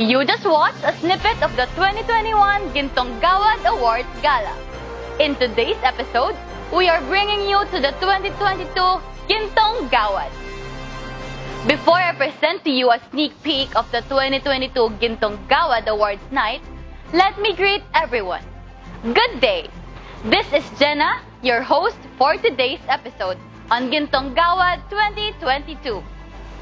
You just watched a snippet of the 2021 Gintong Gawad Awards Gala. In today's episode, we are bringing you to the 2022 Gintong Gawad. Before I present to you a sneak peek of the 2022 Gintong Gawad Awards night, let me greet everyone. Good day! This is Jenna, your host for today's episode on Gintong Gawad 2022.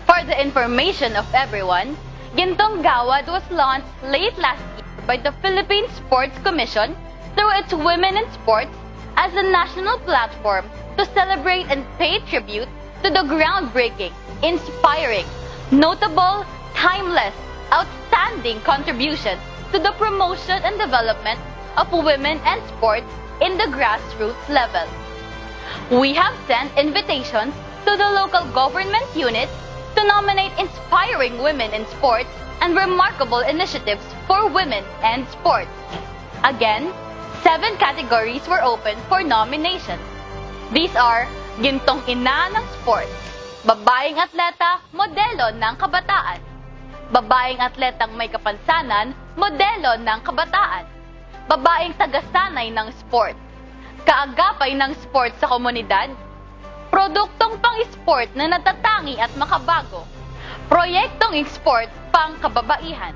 For the information of everyone, Gintong Gawad was launched late last year by the Philippine Sports Commission through its Women in Sports as a national platform to celebrate and pay tribute to the groundbreaking, inspiring, notable, timeless, outstanding contributions to the promotion and development of women and sports in the grassroots level. We have sent invitations to the local government units to nominate inspiring women in sports and remarkable initiatives for women and sports. Again, 7 categories were open for nominations. These are Gintong Ina ng Sports, Babaeng Atleta, Modelo ng Kabataan, Babaeng Atletang may Kapansanan, Modelo ng Kabataan, Babaeng Tagasanay ng Sport, Kaagapay ng Sport sa Komunidad, Produktong Pang-Isport na Natatangi at Makabago, Proyektong Isports, Pang-Kababaihan.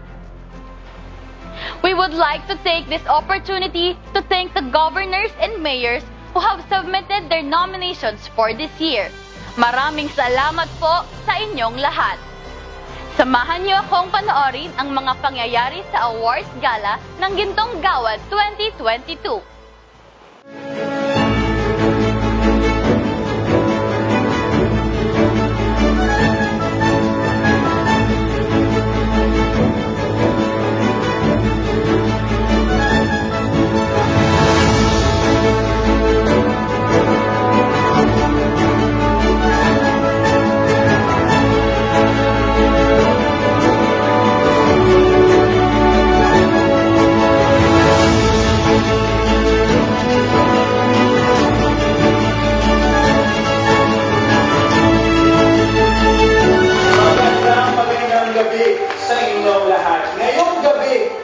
We would like to take this opportunity to thank the governors and mayors who have submitted their nominations for this year. Maraming salamat po sa inyong lahat. Samahan niyo akong panoorin ang mga pangyayari sa Awards Gala ng Gintong Gawad 2022.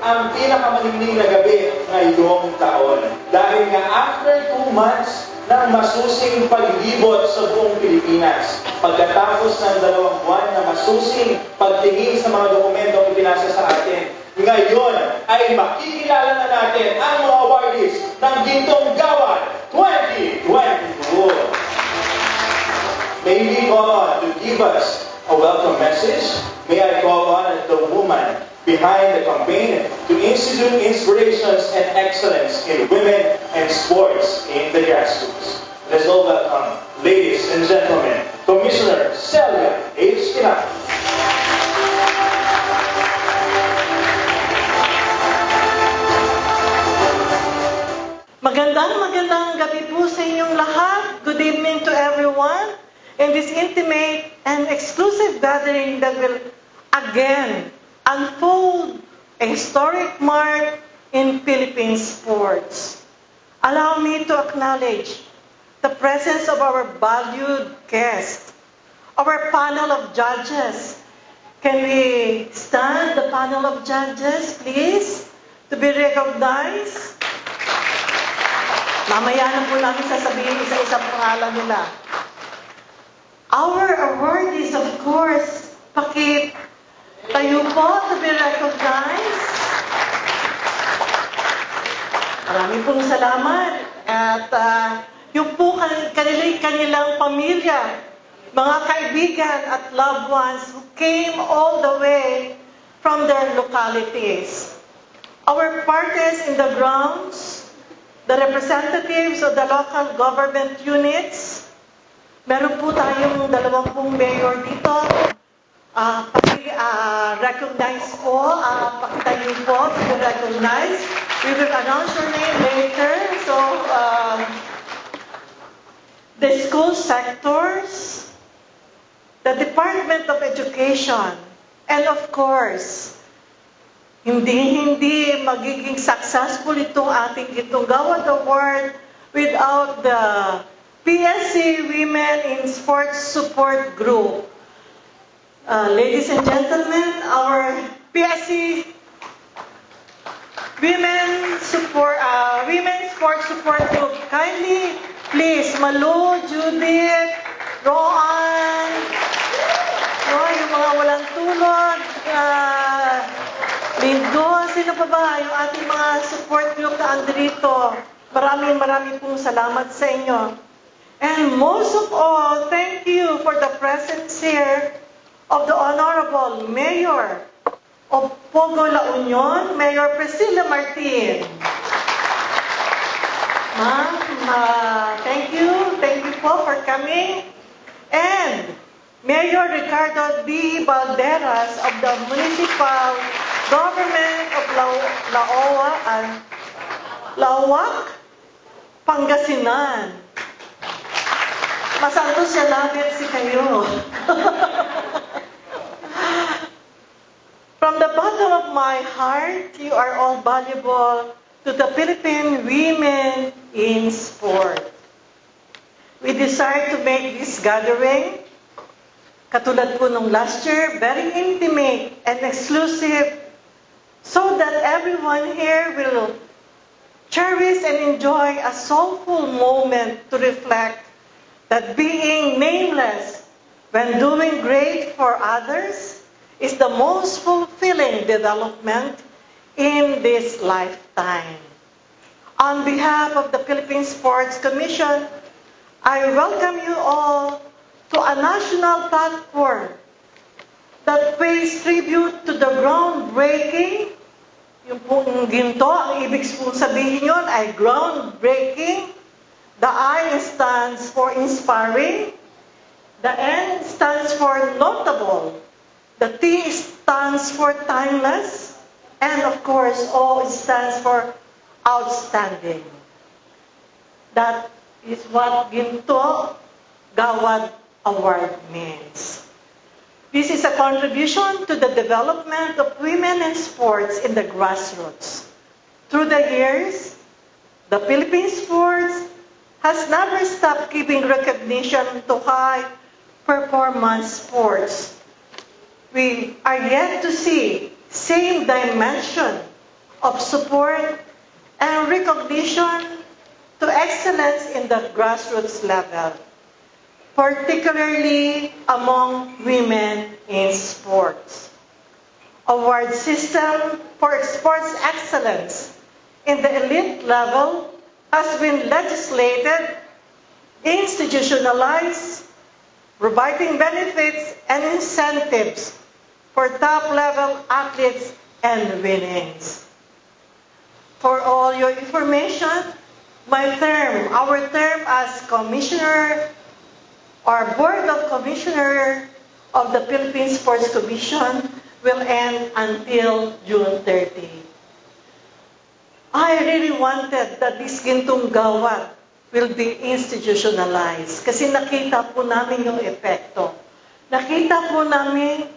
Ang pinakamaningning na gabi ngayong taon. Dahil nga after 2 months ng masusing paglibot sa buong Pilipinas, pagkatapos ng 2 buwan na masusing pagtingin sa mga dokumentong ipinasa sa atin, ngayon ay makikilala na natin ang mga awardees ng Gintong Gawad 2022. May we call on to give us a welcome message? May I call on the woman behind the campaign to institute inspirations and excellence in women and sports in the grassroots. Let's all welcome, ladies and gentlemen, Commissioner Celia H. Magandang gabi po sa inyong lahat. Good evening to everyone in this intimate and exclusive gathering that will again unfold a historic mark in Philippine sports. Allow me to acknowledge the presence of our valued guests, our panel of judges. Can we stand, the panel of judges, please, to be recognized? Mamaya na po namin sasabihin isa-isang pangalan nila. Our awardees, of course, tayo po to be recognized. Maraming pong salamat. At yung po kanilang pamilya, mga kaibigan at loved ones who came all the way from their localities. Our partners in the grounds, the representatives of the local government units. Meron po tayong 20 mayor dito. Recognize po, pakita niyo po to be recognized. We will announce your name later. So, the school sectors, the Department of Education, and of course, hindi magiging successful itong ating Gintong Gawad Award without the PSC-Women in Sports Support Group. Ladies and gentlemen, our PSC Women Sports Support Group. Kindly, please, Malu, Judith, Roan, yung mga walang tulog, Lindo, sino pa ba? Yung ating mga support group na andrito. Maraming pong salamat sa inyo. And most of all, thank you for the presence here of the Honorable Mayor of Pogo La Union, Mayor Priscilla Martin. Ma'am, thank you po for coming. And Mayor Ricardo B. Balderas of the Municipal Government of Laoac, Pangasinan. Masanto siya namin si kayo. From the bottom of my heart, you are all valuable to the Philippine women in sport. We desire to make this gathering, katulad po nung last year, very intimate and exclusive so that everyone here will cherish and enjoy a soulful moment to reflect that being nameless when doing great for others is the most fulfilling development in this lifetime. On behalf of the Philippine Sports Commission, I welcome you all to a national platform that pays tribute to the groundbreaking. Yung pong ginto, ang ibig pong sabihin yun ay groundbreaking. The I stands for inspiring. The N stands for notable. The T stands for timeless. And of course, O stands for outstanding. That is what Gintong Gawad Award means. This is a contribution to the development of women in sports in the grassroots. Through the years, the Philippine sports has never stopped giving recognition to high-performance sports. We are yet to see same dimension of support and recognition to excellence in the grassroots level, particularly among women in sports. Award system for sports excellence in the elite level has been legislated, institutionalized, providing benefits and incentives for top-level athletes and winnings. For all your information, our term as Commissioner or Board of Commissioner of the Philippine Sports Commission will end until June 30. I really wanted that this Gintong Gawad will be institutionalized kasi nakita po namin yung epekto. Nakita po namin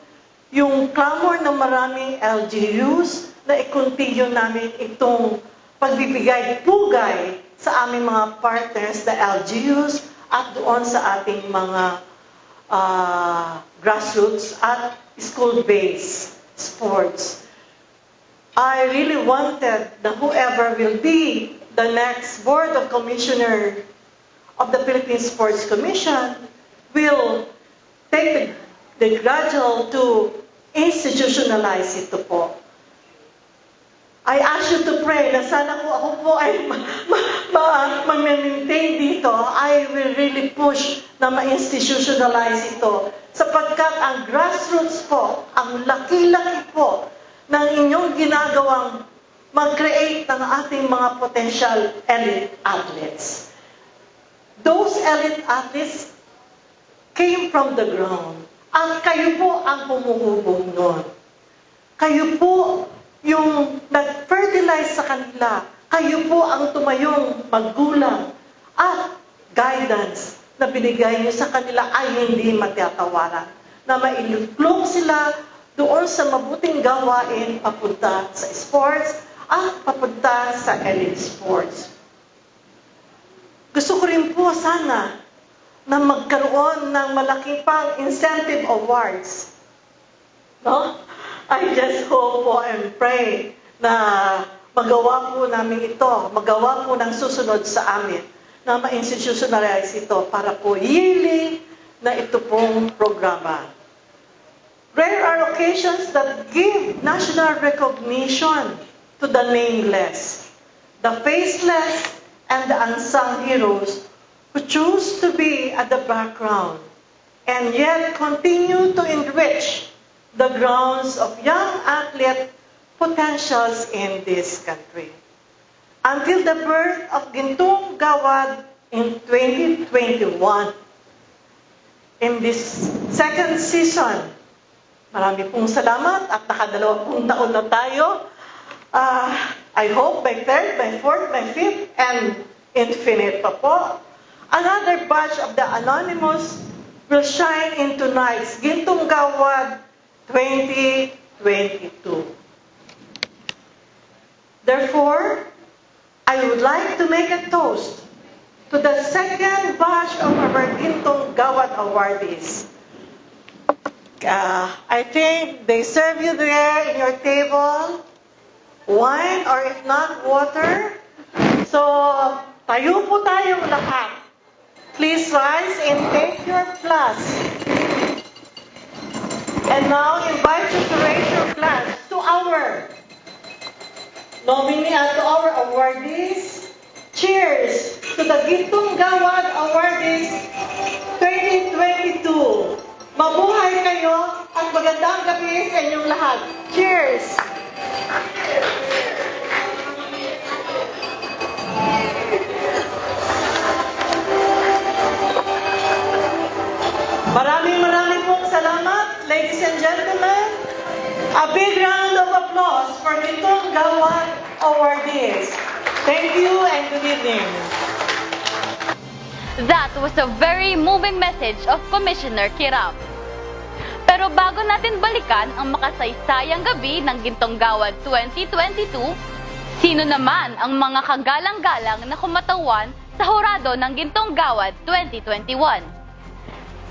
yung clamor ng maraming LGUs na i-continue namin itong pagbibigay pugay sa aming mga partners na LGUs at doon sa ating mga grassroots at school-based sports. I really wanted that whoever will be the next Board of Commissioner of the Philippine Sports Commission will take the gradual to institutionalize ito po. I ask you to pray na sana po ako po ay ma-maintain dito. I will really push na ma-institutionalize ito sapagkat ang grassroots po, ang laki-laki po ng inyong ginagawang mag-create ng ating mga potential elite athletes. Those elite athletes came from the ground. Kayo po ang humuhubog nun. Kayo po yung nag-fertilize sa kanila. Kayo po ang tumayong maggulang at guidance na binigay niyo sa kanila ay hindi matatawaran. Na mailuklog sila doon sa mabuting gawain papunta sa sports at papunta sa elite sports. Gusto ko rin po sana na magkaroon ng malaking pang incentive awards. No? I just hope po and pray na magawa po namin ito, magawa po ng susunod sa amin na ma-institutionalize ito para po yearly na ito pong programa. Rare are occasions that give national recognition to the nameless, the faceless, and the unsung heroes who choose to be at the background and yet continue to enrich the grounds of young athlete potentials in this country. Until the birth of Gintong Gawad in 2021. In this second season, marami pong salamat at nakadalawang taon na tayo. I hope by third, by fourth, by fifth, and infinite pa po. Another batch of the anonymous will shine in tonight's Gintong Gawad 2022. Therefore, I would like to make a toast to the second batch of our Gintong Gawad awardees. I think they serve you there in your table, wine or if not, water. So, tayo po tayong lahat. Please rise and take your plus. And now, invite you to raise your glass to our to our awardees. Cheers to the Gintong Gawad Awards 2022. Mabuhay kayo at magandang gabi sa inyong lahat. Cheers! Maraming pong salamat, ladies and gentlemen. A big round of applause for Gintong Gawad Awardees. Thank you and good evening. That was a very moving message of Commissioner Kiram. Pero bago natin balikan ang makasaysayang gabi ng Gintong Gawad 2022, sino naman ang mga kagalang-galang na kumatawan sa hurado ng Gintong Gawad 2021?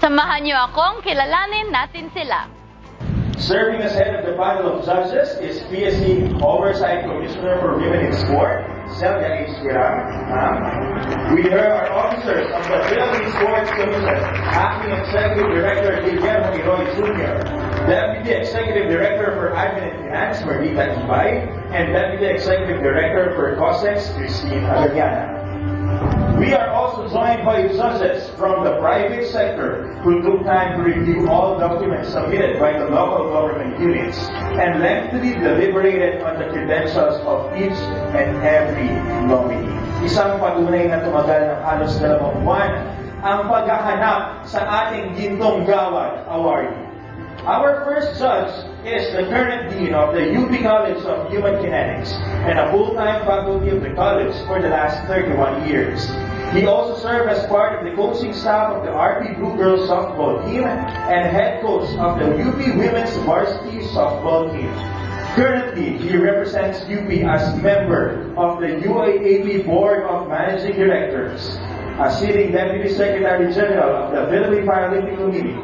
Samahan niyo akong kilalanin natin sila. Serving as head of the panel of judges is PSC Oversight Commissioner for Women in Sport, Celia H. With her are officers of the Philippine Sports Commission, Acting Executive Director Gintong Ina Jr., Deputy Executive Director for Admin and Finance, Natatangi, and Deputy Executive Director for COSEX, Christine Agadiana. We are also joined by judges from the private sector who took time to review all documents submitted by the local government units and lengthily deliberated on the credentials of each and every nominee. Isang patunay na tumagal ng halos 2 buwan ang paghahanap sa ating Gintong Gawad Award. Our first judge is the current Dean of the UP College of Human Kinetics and a full-time faculty of the college for the last 31 years. He also served as part of the coaching staff of the RP Blue Girls softball team and head coach of the UP Women's Varsity softball team. Currently, he represents UP as member of the UAAP Board of Managing Directors, a sitting Deputy Secretary General of the Philippine Paralympic Committee.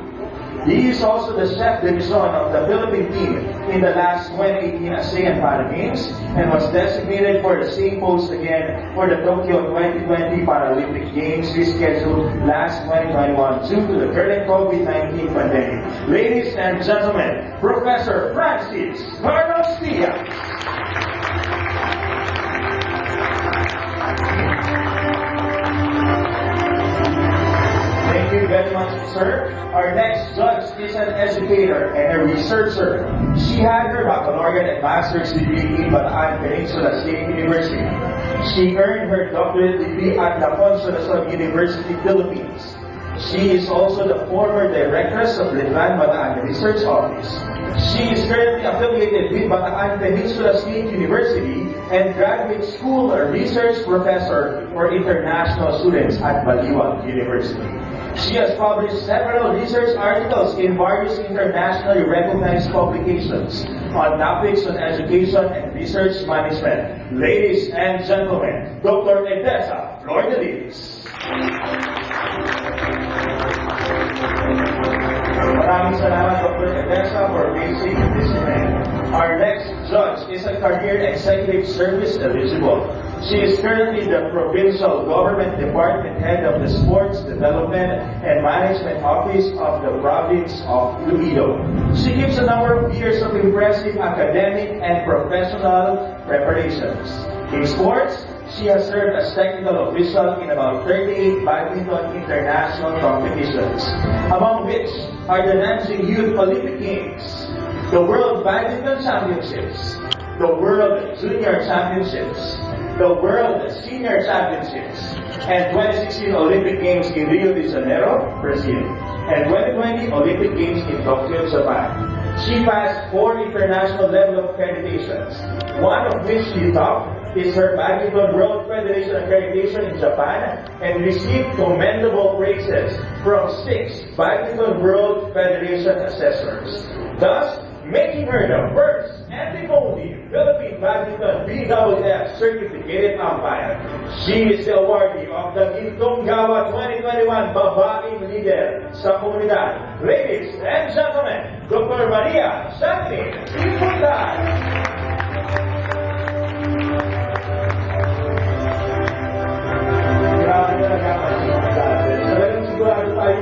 He is also the chef de mission of the Philippine team in the last 2018 ASEAN Para Games and was designated for the same post again for the Tokyo 2020 Paralympic Games rescheduled last 2021 due to the current COVID-19 pandemic. Ladies and gentlemen, Professor Francis Carlos Diaz. Thank you very much, sir. Our next judge is an educator and a researcher. She had her baccalaureate and master's degree in Babaeng Peninsula State University. She earned her doctorate degree at Kapansanan University, Philippines. She is also the former directress of the Babaeng Research Office. She is currently affiliated with Babaeng Peninsula State University and graduate school or research professor for international students at Baliwag University. She has published several research articles in various internationally recognized publications on topics on education and research management. Ladies and gentlemen, Dr. Atleta Flor-de-Lis. Maraming salamat, Dr. Atleta, for raising this event. Our next judge is is a career executive service eligible. She is currently the Provincial Government Department Head of the Sports Development and Management Office of the Province of Iloilo. She gives a number of years of impressive academic and professional preparations. In sports, she has served as technical official in about 38 badminton international competitions, among which are the Nanjing Youth Olympic Games, the World Badminton Championships, the World Junior Championships, the World Senior Championships, and 2016 Olympic Games in Rio de Janeiro, Brazil, and 2020 Olympic Games in Tokyo, Japan. She passed 4 international level of accreditations, one of which she topped is her Badminton World Federation accreditation in Japan, and received commendable praises from 6 Badminton World Federation assessors, thus making her the first and the only Philippine Badminton BWF certificated umpire. She is the awardee of the Gintong Gawad 2021 Babaeng Leader sa Komunidad. Ladies and gentlemen, Dr. Maria Shakti Ispuntan. Grabe na nagkakasin. Talagang sigurado tayo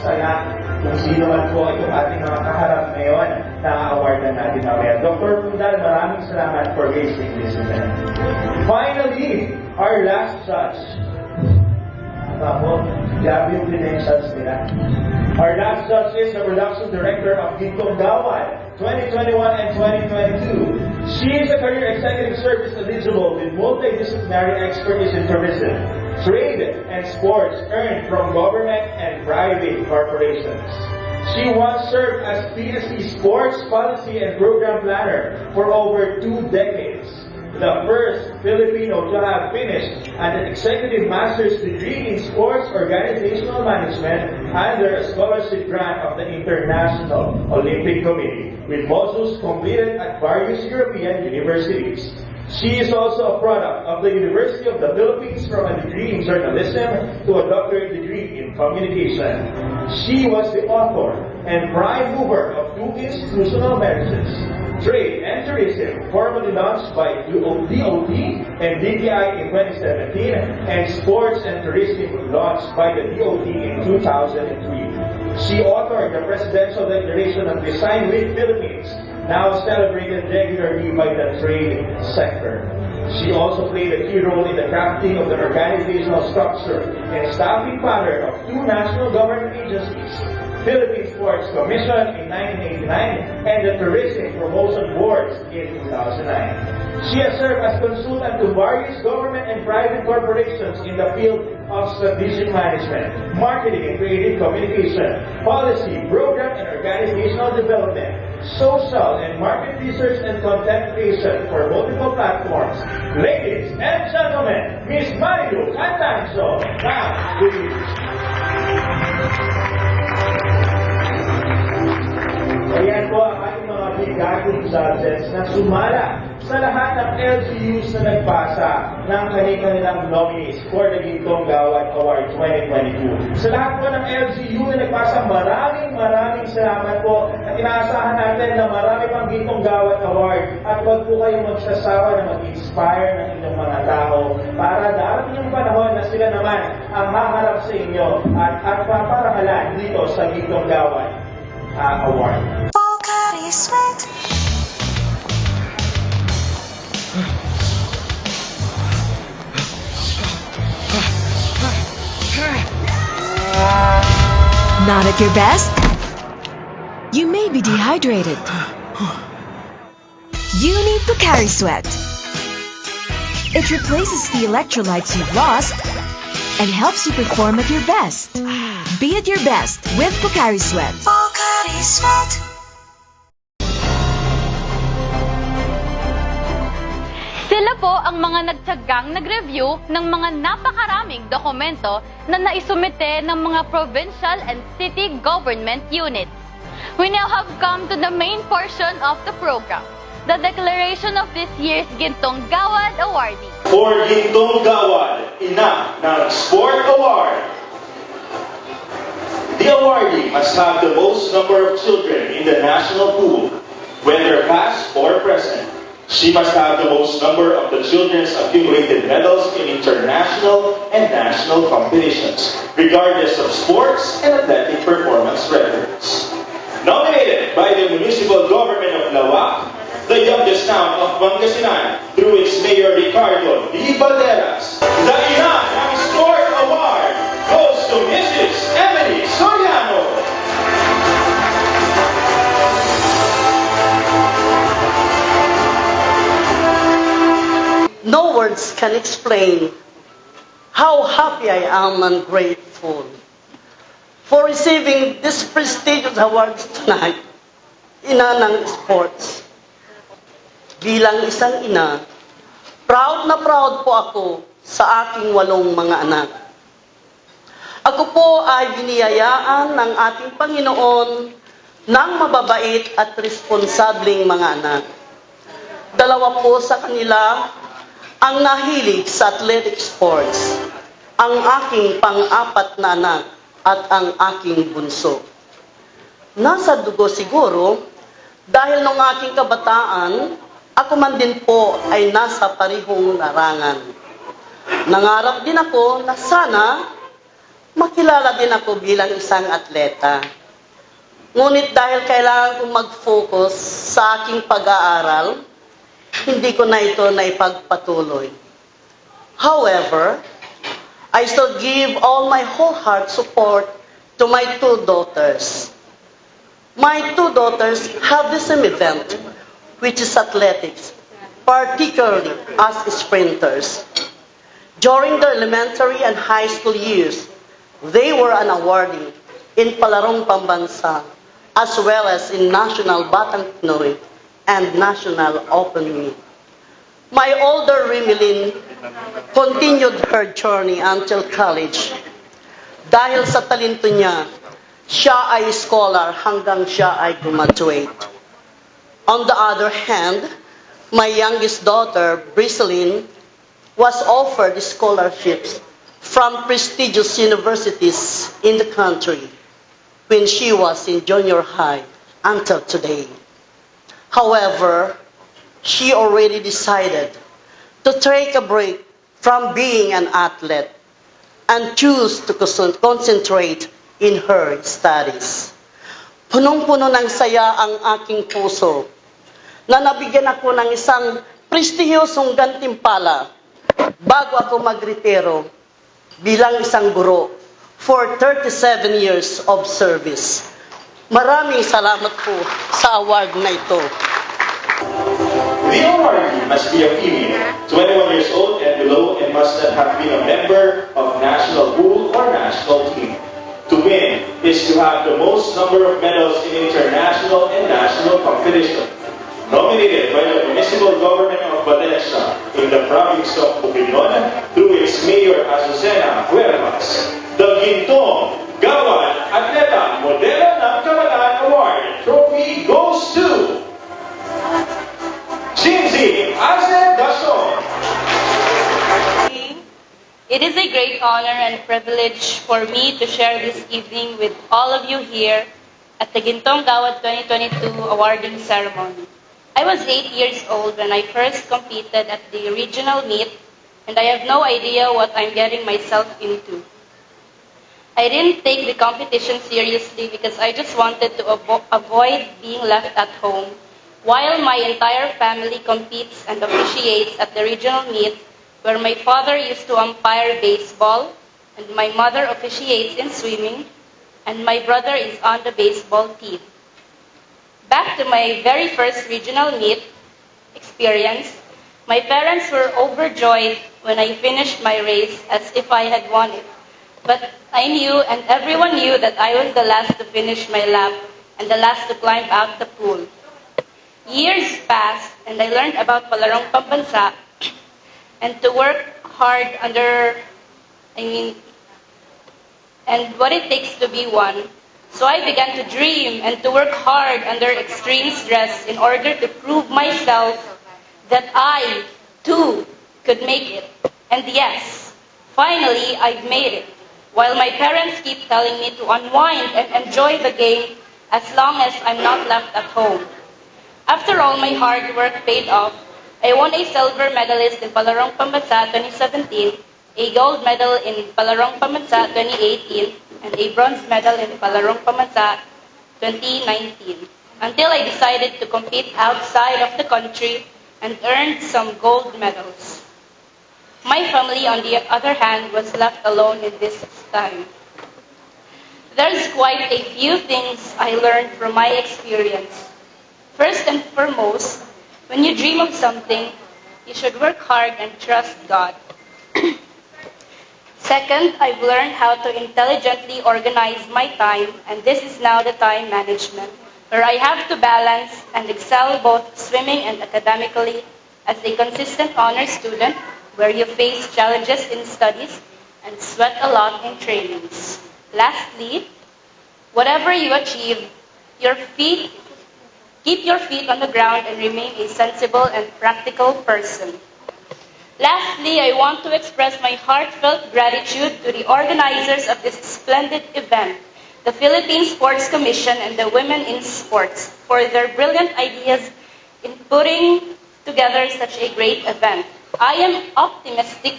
sayang kung sino man po itong ating mga kaharap ngayon na awardan natin mamaya. Dr. Pundal, maraming salamat for gracing this event. Finally, our last judge. Grabe yung credentials nila. Our last judge is the production director of Gintong Gawad 2021 and 2022. She is a career executive service eligible with multidisciplinary expertise in tourism, trade, and sports earned from government and private corporations. She once served as PSC-Sports Policy and Program Planner for over 2 decades. The first Filipino to have finished an executive master's degree in sports organizational management under a scholarship grant of the International Olympic Committee, with modules completed at various European universities. She is also a product of the University of the Philippines from a degree in journalism to a doctorate degree in communication. She was the author and prime mover of 2 institutional marriages, Trade and Tourism, formally launched by DOT and DTI in 2017, and Sports and Tourism, launched by the DOT in 2003. She authored the Presidential Declaration of Design Week Philippines, now celebrated regularly by the trade sector. She also played a key role in the crafting of the organizational structure and staffing pattern of 2 national government agencies, Philippine Sports Commission in 1989 and the Tourism Promotion Boards in 2009. She has served as consultant to various government and private corporations in the field of strategic management, marketing and creative communication, policy, program and organizational development, social and market research and content creation for multiple platforms. Ladies and gentlemen, Miss Marilu Cantancio. Now, please. Ayan po ang ating mga bigatong judges na sumala sa lahat ng LGUs na nagpasa ng kanilang nominees for the Gintong Gawad Award 2022. Sa lahat po ng LGU na nagpasa, maraming salamat po at inaasahan natin na marami pang Gintong Gawad Award at huwag po kayong magsasawa na mag-inspire ng inyong mga tao para darating yung panahon na sila naman ang haharap sa inyo at paparangalan dito sa Gintong Gawad Award. Not at your best? You may be dehydrated. You need Pocari Sweat. It replaces the electrolytes you've lost and helps you perform at your best. Be at your best with Pocari Sweat. Pocari Sweat. Sila po ang mga nagtyagang nag-review ng mga napakaraming dokumento na naisumite ng mga provincial and city government units. We now have come to the main portion of the program, the declaration of this year's Gintong Gawad Awardee. For Gintong Gawad Ina ng Sport Award, the awardee must have the most number of children in the national pool, whether past or present. She must have the most number of the children's accumulated medals in international and national competitions, regardless of sports and athletic performance records. Nominated by the municipal government of Lawak, the youngest town of Pangasinan, through its mayor Ricardo D. Valderas, the Ina ng Sport Award goes to Mrs. Emily Soriano. No words can explain how happy I am and grateful for receiving this prestigious awards tonight, Ina ng Sports. Bilang isang ina, proud na proud po ako sa aking 8 mga anak. Ako po ay biniyayaan ng ating Panginoon ng mababait at responsableng mga anak. 2 po sa kanila ang nahilig sa athletic sports, ang aking pang-4 na anak at ang aking bunso. Nasa dugo siguro, dahil nung aking kabataan, ako man din po ay nasa parihong larangan. Nangarap din ako na sana makilala din ako bilang isang atleta. Ngunit dahil kailangan kong mag-focus sa aking pag-aaral, hindi ko na ito naipagpatuloy. However, I still give all my whole heart support to my 2 daughters. My 2 daughters have the same event, which is athletics, particularly as sprinters. During their elementary and high school years, they were an awardee in Palarong Pambansa, as well as in National Batang Pinoy and National Open Meet. My older Rimilin continued her journey until college. Dahil sa talento niya, siya ay scholar hanggang siya ay graduate. On the other hand, my youngest daughter, Briselyn, was offered scholarships from prestigious universities in the country when she was in junior high until today. However, she already decided to take a break from being an athlete and choose to concentrate in her studies. Punong-puno ng saya ang aking puso na nabigyan ako ng isang prestihiyosong gantimpala bago ako magretiro bilang isang guro for 37 years of service. Maraming salamat po sa award na ito. The awardee must be a female, 21 years old and below, and must not have been a member of national pool or national team. To win is to have the most number of medals in international and national competition. Nominated by the municipal government of Valencia in the province of Bukidnon through its mayor Azucena Huervas, the Gintong Gawad Atleta Modelo ng Kabataan Award trophy goes to It is a great honor and privilege for me to share this evening with all of you here at the Gintong Gawad 2022 awarding ceremony. I was 8 years old when I first competed at the regional meet, and I have no idea what I'm getting myself into. I didn't take the competition seriously because I just wanted to avoid being left at home while my entire family competes and officiates at the regional meet, where my father used to umpire baseball, and my mother officiates in swimming, and my brother is on the baseball team. Back to my very first regional meet experience, my parents were overjoyed when I finished my race as if I had won it. But I knew, and everyone knew, that I was the last to finish my lap and the last to climb out the pool. Years passed, and I learned about Palarong Pambansa and to work hard and what it takes to be one. So I began to dream and to work hard under extreme stress in order to prove myself that I, too, could make it. And yes, finally, I've made it. While my parents keep telling me to unwind and enjoy the game as long as I'm not left at home. After all my hard work paid off, I won a silver medalist in Palarong Pambansa 2017, a gold medal in Palarong Pambansa 2018, and a bronze medal in Palarong Pambansa 2019, until I decided to compete outside of the country and earned some gold medals. My family, on the other hand, was left alone in this time. There's quite a few things I learned from my experience. First and foremost, when you dream of something, you should work hard and trust God. Second, I've learned how to intelligently organize my time, and this is now the time management, where I have to balance and excel both swimming and academically as a consistent honor student, where you face challenges in studies and sweat a lot in trainings. Lastly, whatever you achieve, keep your feet on the ground and remain a sensible and practical person. Lastly, I want to express my heartfelt gratitude to the organizers of this splendid event, the Philippine Sports Commission and the Women in Sports, for their brilliant ideas in putting together such a great event. I am optimistic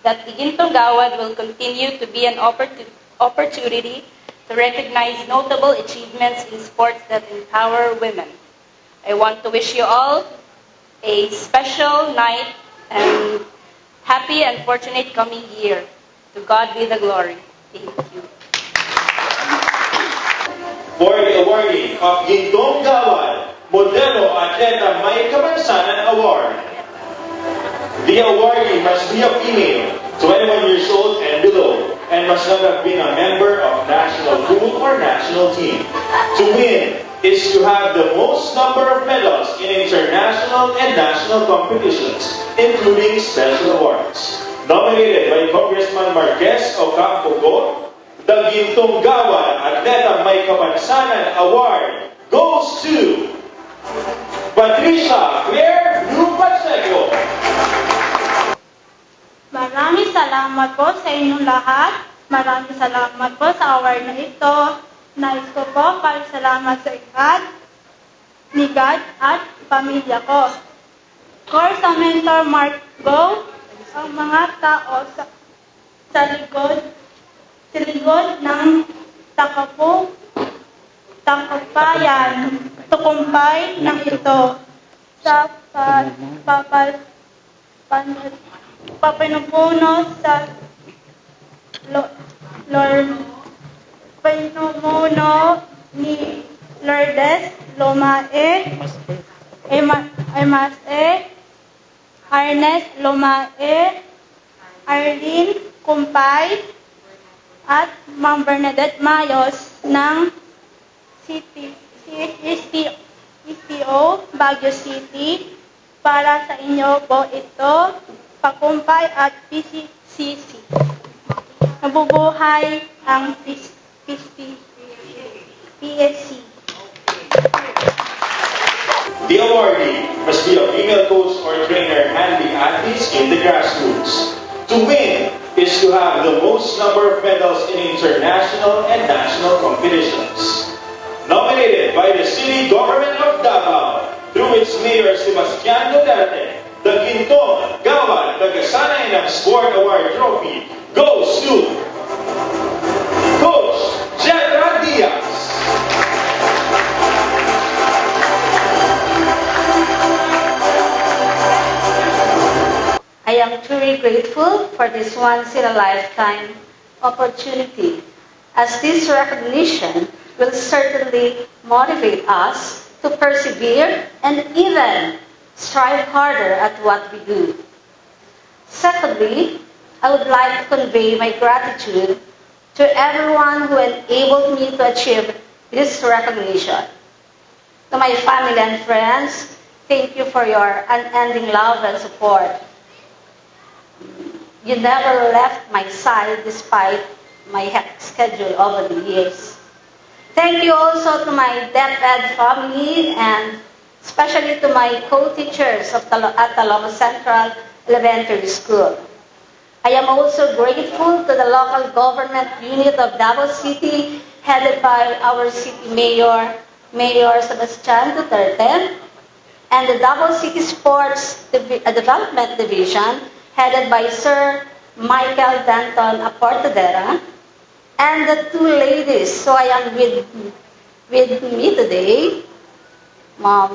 that the Gintong Gawad will continue to be an opportunity to recognize notable achievements in sports that empower women. I want to wish you all a special night and happy and fortunate coming year. To God be the glory. Thank you. For the awarding of Gintong Gawad Modelo Atleta May Kapansanan Award, the awardee must be a female, 21 years old and below, and must not have been a member of national pool or national team. To win is to have the most number of medals in international and national competitions, including special awards. Nominated by Congressman Marquez Ocampo, the Gintong Gawad Atleta May Kapansanan Award goes to Patricia Claire Lupaseco. Maraming salamat po sa inyong lahat. Maraming salamat po sa award na ito. Nais ko po salamat sa God, ni God at pamilya ko. Course sa mentor Mark Go, ang mga tao sa likod ng tagumpay ng ito sa papinupuno sa Pinuno ni Lourdes Lomae, Ernest Lomae, Arlene Kumpay, at Ma'am Bernadette Mayos ng CSPO Baguio City. Para sa inyo po ito, Pakumpay at PSC. Nabubuhay ang PSC. The awardee must be a female coach or trainer handling athletes in the grassroots. To win is to have the most number of medals in international and national competitions. Nominated by the City Government of Davao through its Mayor Sebastian Duterte, the Gintong Gawad Tagasanay ng Sport Award Trophy goes to Coach Jedra Diaz. I am truly grateful for this once-in-a-lifetime opportunity, as this recognition will certainly motivate us to persevere and even strive harder at what we do. Secondly, I would like to convey my gratitude to everyone who enabled me to achieve this recognition. To my family and friends, thank you for your unending love and support. You never left my side despite my hectic schedule over the years. Thank you also to my DepEd family and especially to my co-teachers at Talomo Central Elementary School. I am also grateful to the local government unit of Davao City headed by our city mayor, Mayor Sebastian Duterte, and the Davao City Sports Development Division, headed by Sir Michael Danton Aportadera, and the two ladies who I am with me today, Ma'am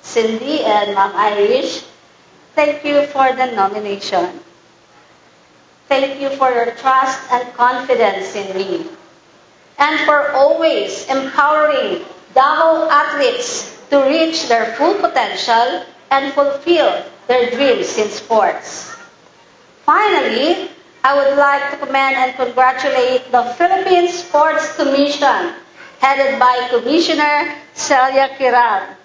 Cindy and Ma'am Irish. Thank you for the nomination. Thank you for your trust and confidence in me, and for always empowering Davao athletes to reach their full potential and fulfill their dreams in sports. Finally, I would like to commend and congratulate the Philippine Sports Commission, headed by Commissioner Celia Kiram,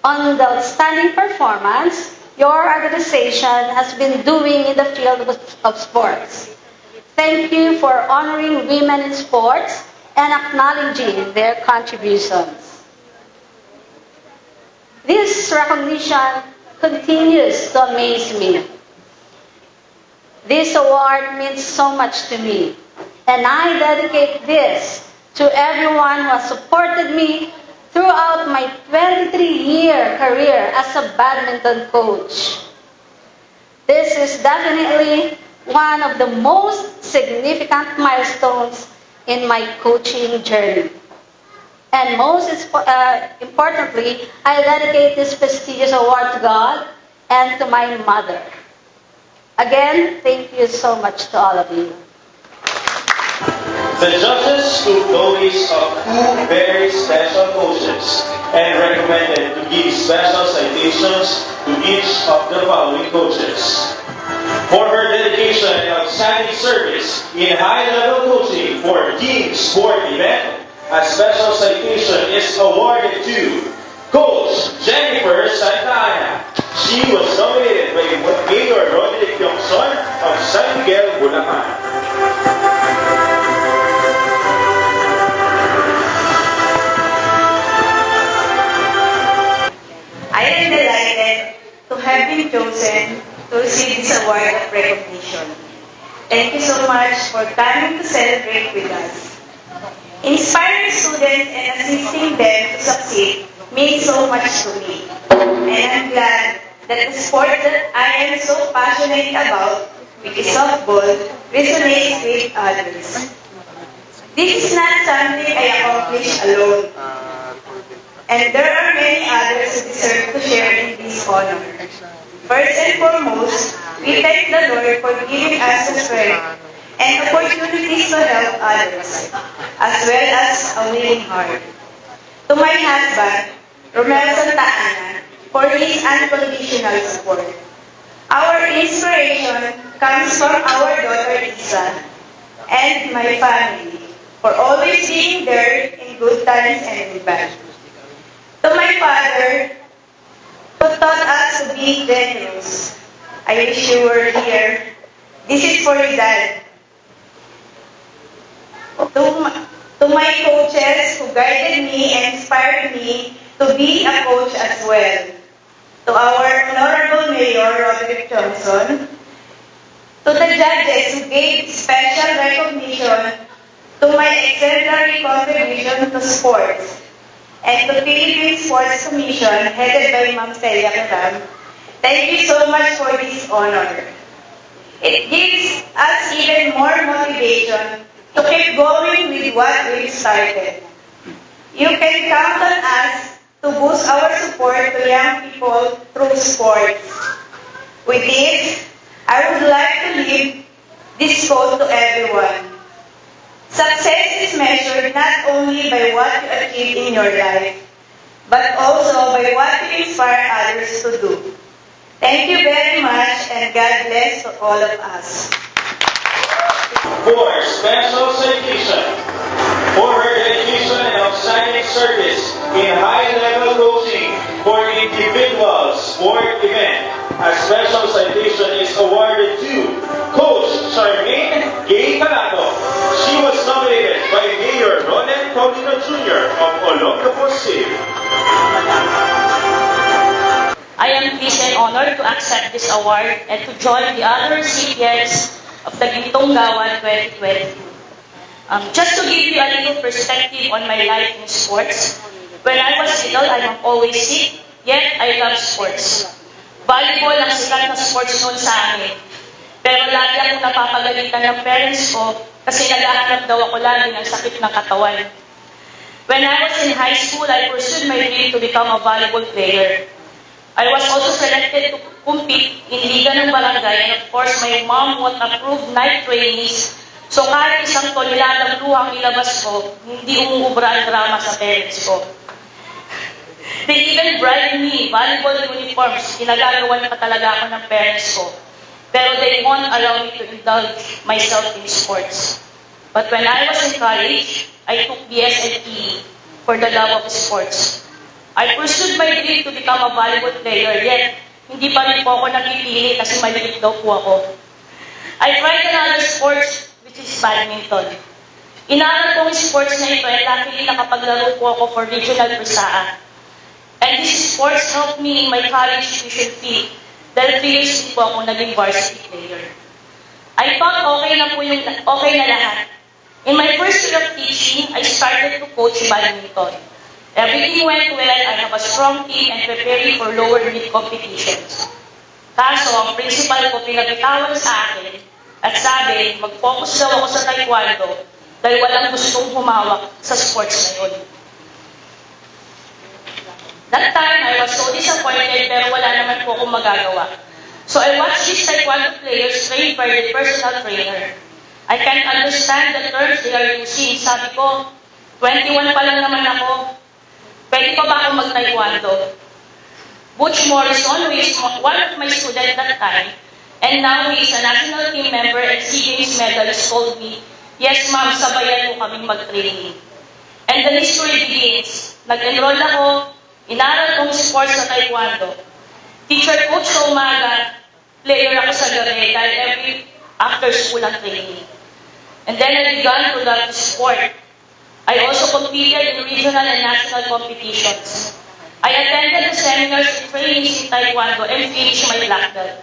on the outstanding performance your organization has been doing in the field of sports. Thank you for honoring women in sports and acknowledging their contributions. This recognition continues to amaze me. This award means so much to me, and I dedicate this to everyone who has supported me throughout my 23-year career as a badminton coach. This is definitely one of the most significant milestones in my coaching journey. And most importantly, I dedicate this prestigious award to God and to my mother. Again, thank you so much to all of you. The judges took notice of two very special coaches and recommended to give special citations to each of the following coaches. For her dedication and outstanding service in high-level coaching for team sport event, a special citation is awarded to Coach Jennifer Santa Ana. She was nominated by Mayor Roderick Yongson of San Miguel, Bulacan. I am delighted to have been chosen to receive this award of recognition. Thank you so much for coming to celebrate with us. Inspiring students and assisting them to succeed means so much to me. And I'm glad that the sport that I am so passionate about, which is softball, resonates with others. This is not something I accomplish alone. And there are many others who deserve to share in this honor. First and foremost, we thank the Lord for giving us the strength and opportunities to help others, as well as a willing heart. To my husband, Romel Santa Ana, for his unconditional support. Our inspiration comes from our daughter Isa and my family for always being there in good times and in bad. To my father, who taught us to be generous. I wish you were here. This is for you, Dad. To my coaches who guided me and inspired me to be a coach as well. To our Honorable Mayor, Roderick Johnson. To the judges who gave special recognition to my exemplary contribution to sports. And to Philippine Sports Commission, headed by Ma'am Celia H. Thank you so much for this honor. It gives us even more motivation to keep going with what we've started. You can count on us to boost our support to young people through sports. With this, I would like to leave this quote to everyone. Success is measured not only by what you achieve in your life, but also by what you inspire others to do. Thank you very much, and God bless to all of us. For special citation for her dedication and outstanding service in high-level coaching for individual sport event, a special citation is awarded to Coach Charmaine Gay Calato. She was nominated by Mayor Ronen Paulino Jr. of Olongapo City. I am pleased and honored to accept this award and to join the other recipients of the Gintong Gawad 2022. Just to give you a little perspective on my life in sports, when I was little, I am always sick, Yet, I love sports. Volleyball ang sikat na sports noon sa amin. Pero lagi akong napapagalitan ng parents ko kasi naghahanap daw ako lagi ng sakit ng katawan. When I was in high school, I pursued my dream to become a volleyball player. I was also selected to compete in Liga ng Barangay, and of course, my mom would approve night trainings. So kahit isang toneladang luhang ilabas ko, hindi umuubra ang drama sa parents ko. They even bribed me, volleyball uniforms, ginagagawan pa talaga ako ng parents ko. Pero they won't allow me to indulge myself in sports. But when I was in college, I took BS and PE for the love of sports. I pursued my dream to become a volleyball player, yet hindi pa rin po ako napipili kasi maliit daw po ako. I tried another sports, which is badminton. Inaral ko ang sports na ito, and luckily nakapaglaro po ako for regional Persaa. And this sports helped me in my college tuition fee dahil 3 years din po ako naging varsity player. I thought okay na lahat. In my first year of teaching, I started to coach badminton. Everything went well. I have a strong team and preparing for lower mid competitions. Kaso, ang principal ko pinabitawan sa akin at sabi, mag-focus daw ako sa taekwondo dahil walang gustong humawak sa sports na yun. That time, I was so disappointed pero wala naman po akong magagawa. So I watched these taekwondo players trained by their personal trainer. I can't understand the terms they are using. Sabi ko, 21 pa lang naman ako. Pwede pa ba ako mag-taekwondo? Butch Morrison, who is one of my students that time, and now he is a national team member and SEA Games medalist, told me, yes ma'am, sabayan mo kaming mag-training. And the history begins. Nag-enroll ako, inaral kong sports sa taekwondo. Teacher coach sa umaga, player ako sa gabi dahil every after school ang training. And then I began to love the sport. I also competed in regional and national competitions. I attended the seminars and trainings in taekwondo and finished my black belt.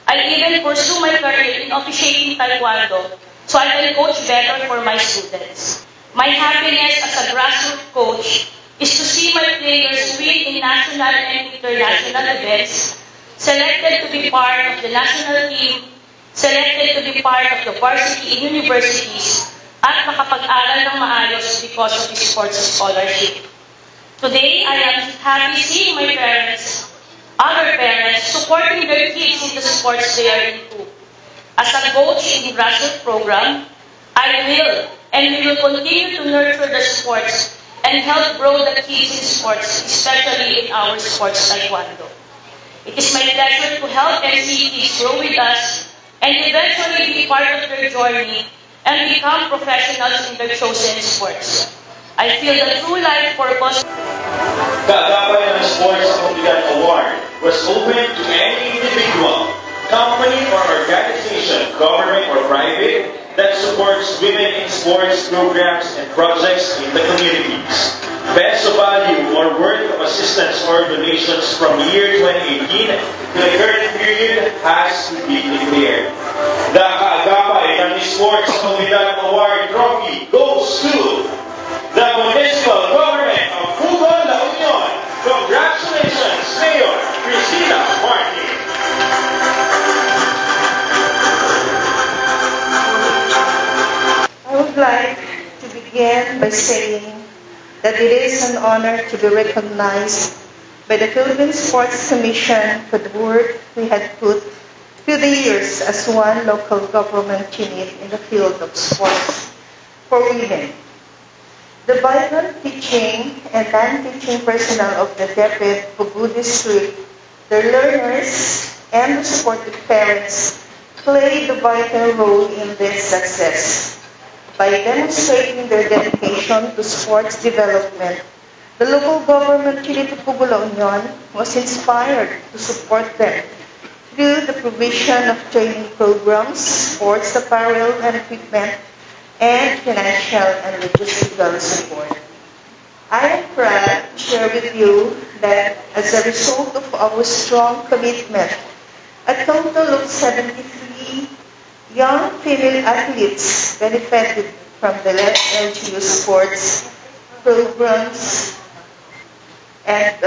I even pursued my career in officiating taekwondo so I can coach better for my students. My happiness as a grassroots coach is to see my players win in national and international events, selected to be part of the national team, selected to be part of the varsity in universities, at makapag-aral ng maayos because of the sports scholarship. Today, I am happy seeing my parents, other parents, supporting their kids in the sports they are into. As a coach in the grassroots program, I will and we will continue to nurture the sports and help grow the kids in sports, especially in our sports taekwondo. It is my pleasure to help and see kids grow with us and eventually be part of their journey and become professionals in their chosen sports. I feel the true life purpose. Kaagapay ng Sports Komunidad Award was open to any individual, company or organization, government or private, that supports women in sports programs and projects in the communities. Best of value or worth of assistance or donations from year 2018 to the current period has to be declared. The Kaagapay ng Sports Komunidad Award trophy goes to the Municipal Government of Pugon, La Union. Congratulations, Mayor Cristina Martin. I would like to begin by saying that it is an honor to be recognized by the Philippine Sports Commission for the work we had put through the years as one local government unit in the field of sports for women. The vibrant teaching and non-teaching personnel of the DepEd Pugu District, their learners, and the supportive parents played a vital role in this success. By demonstrating their dedication to sports development, the local government unit of Pugu La Union was inspired to support them through the provision of training programs, sports apparel and equipment, and financial and logistical support. I am proud to share with you that as a result of our strong commitment, a total of 73 young female athletes benefited from the LGU sports programs, and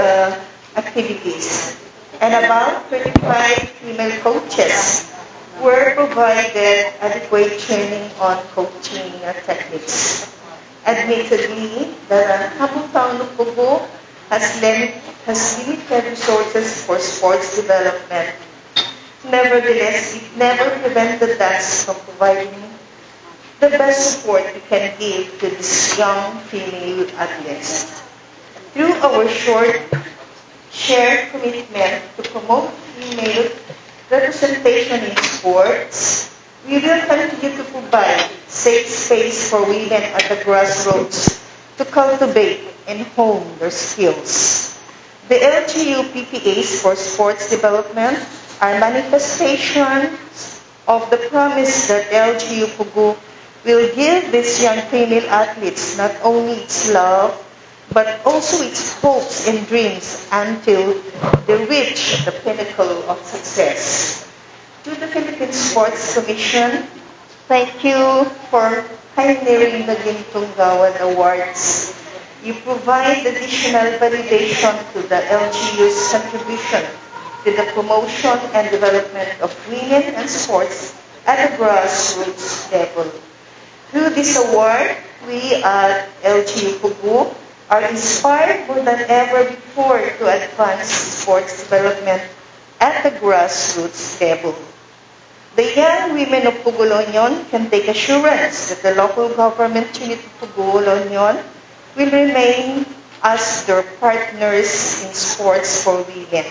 activities, and about 25 female coaches were provided adequate training on coaching techniques. Admittedly, the Kabataan of Pugo has limited resources for sports development. Nevertheless, it never prevented us from providing the best support we can give to these young female athletes. Through our shared commitment to promote female representation in sports, we will continue to provide safe space for women at the grassroots to cultivate and hone their skills. The LGU PPAs for sports development are manifestations of the promise that LGU Pugo will give these young female athletes not only its love, but also its hopes and dreams until they reach the pinnacle of success. To the Philippine Sports Commission, thank you for pioneering the Gintong Gawad Awards. You provide additional validation to the LGU's contribution to the promotion and development of women and sports at the grassroots level. Through this award, we at LGU Pugo are inspired more than ever before to advance sports development at the grassroots level. The young women of Pugo-Lonyon can take assurance that the local government unit of Pugo-Lonyon will remain as their partners in sports for women.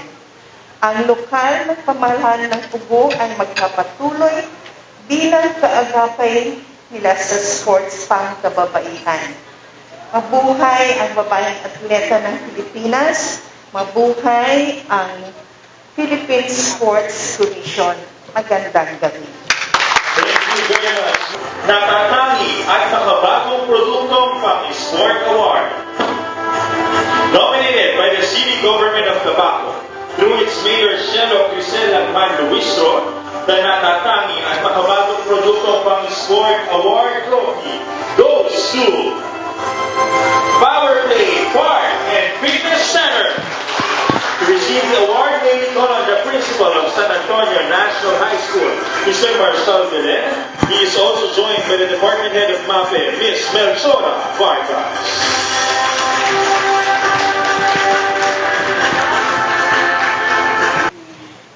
Ang lokal na pamahalaan ng Pugo ay magpapatuloy bilang kaagapay nila sa sports Pang-Kababaihan. Mabuhay ang babaeng atleta ng Pilipinas, mabuhay ang Philippine Sports Commission. Magandang gabi. Thank you very much. Natatangi at Makabagong Produktong Pang-Isport Award. Nominated by the City Government of Kabago through its Mayor Cielo Crisela Luistro, the Natatangi at Makabagong Produktong Pang-Isport Award trophy goes to Power Play Park and Fitness Center. To receive the award, may we call on the principal of San Antonio National High School, Mr. Marcel Belen. He is also joined by the department head of MAPE, Ms. Melchora Vargas.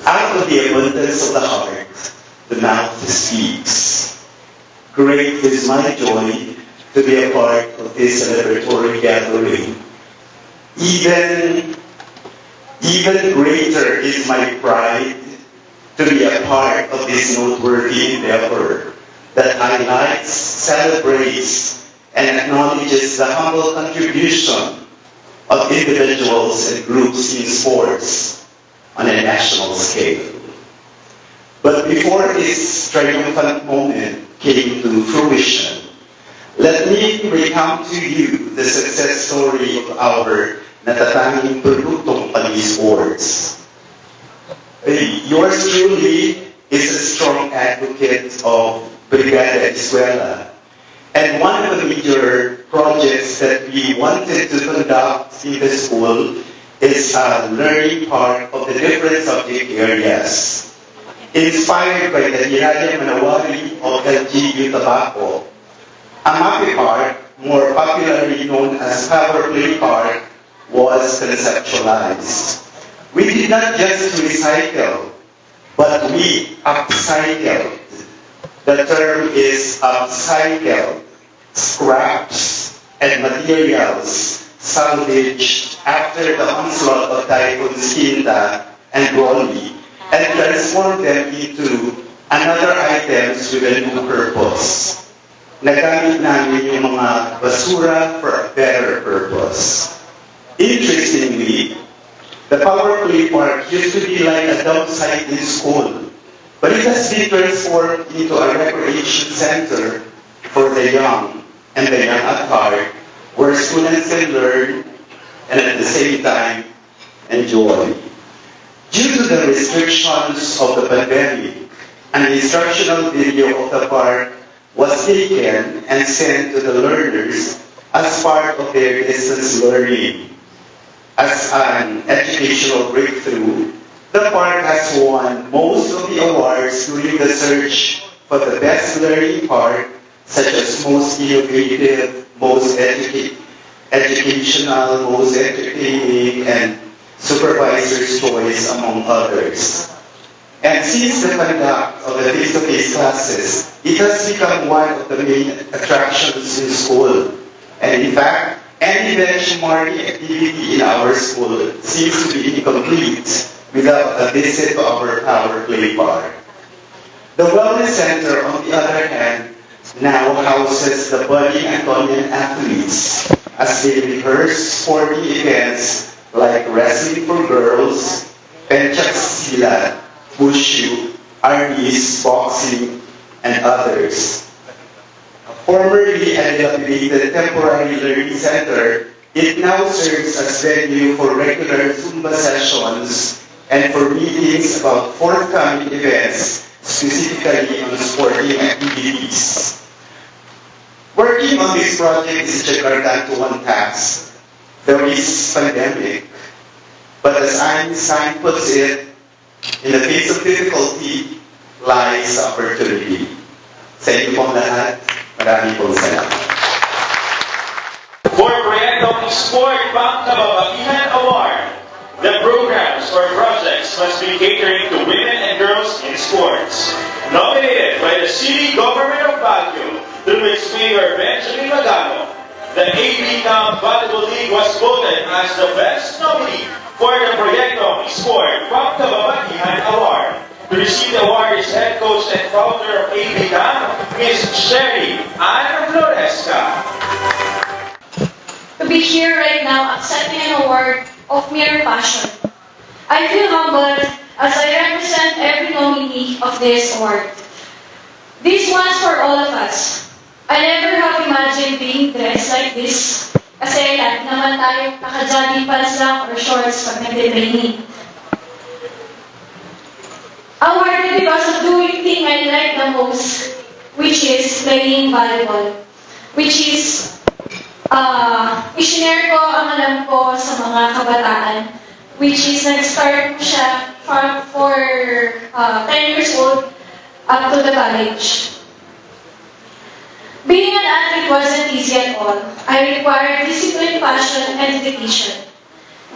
Out of the abundance of the heart, the mouth speaks. Great is my joy to be a part of this celebratory gathering. Even greater is my pride to be a part of this noteworthy endeavor that highlights, celebrates, and acknowledges the humble contribution of individuals and groups in sports on a national scale. But before this triumphant moment came to fruition, let me recount to you the success story of our Natatangi Produktong Pang-Isports. Yours truly is a strong advocate of Brigada Escuela, and one of the major projects that we wanted to conduct in the school is a learning part of the different subject areas. Inspired by the Hiraya Manawari of LGU Tobacco, a MAPE part, more popularly known as Power Play Part, was conceptualized. We did not just recycle, but we upcycled. The term is upcycled. Scraps and materials salvaged after the onslaught of Typhoons Quinta and Rolly, and transformed them into another items with a new purpose. Nagamit namin yung mga basura for a better purpose. Interestingly, the Power Play Park used to be like a dump site in school, but it has been transformed into a recreation center for the young and the young at heart, where students can learn and at the same time enjoy. Due to the restrictions of the pandemic, an instructional video of the park was taken and sent to the learners as part of their distance learning. as an educational breakthrough, the park has won most of the awards during the search for the best learning park, such as most innovative, most educational, most entertaining, and supervisor's choice, among others. And since the conduct of the face-to-face classes, it has become one of the main attractions in school. And in fact, any benchmarking activity in our school seems to be incomplete without a visit to our power play bar. The Wellness Center, on the other hand, now houses the budding Antonian athletes as they rehearse sporting events like wrestling for girls, pencak silat, wushu, arnis, boxing, and others. Formerly a dilapidated temporary learning center, it now serves as venue for regular Zumba sessions and for meetings about forthcoming events, specifically on sporting activities. Working on this project is a gargantuan task. There is pandemic, but as Einstein puts it, in the face of difficulty lies opportunity. Sa inyo pong lahat, maraming pong salamat. For Proyektong Isports Pang-Kababaihan Award, the programs or projects must be catering to women and girls in sports. Nominated by the City Government of Baguio through its Mayor Benjamin Makabago, the AP Volleyball League was voted as the best nominee for the Proyektong Isports Pang-Kababaihan Award. To receive the award is head coach and founder of AP, Ms. Sherry Ana Floresca. To be here right now accepting an award of mere passion. I feel humbled as I represent every nominee of this award. This one's for all of us. I never have imagined being dressed like this. Kasi lahat naman tayo naka-jogging pants lang or shorts pag nagte-training. Awarded because of doing thing I like the most, which is playing volleyball. Which is, i-share ko ang alam ko sa mga kabataan. Which is, nag-start ko siya for 10 years old up to the college. Being an athlete wasn't easy at all. I required discipline, passion, and dedication.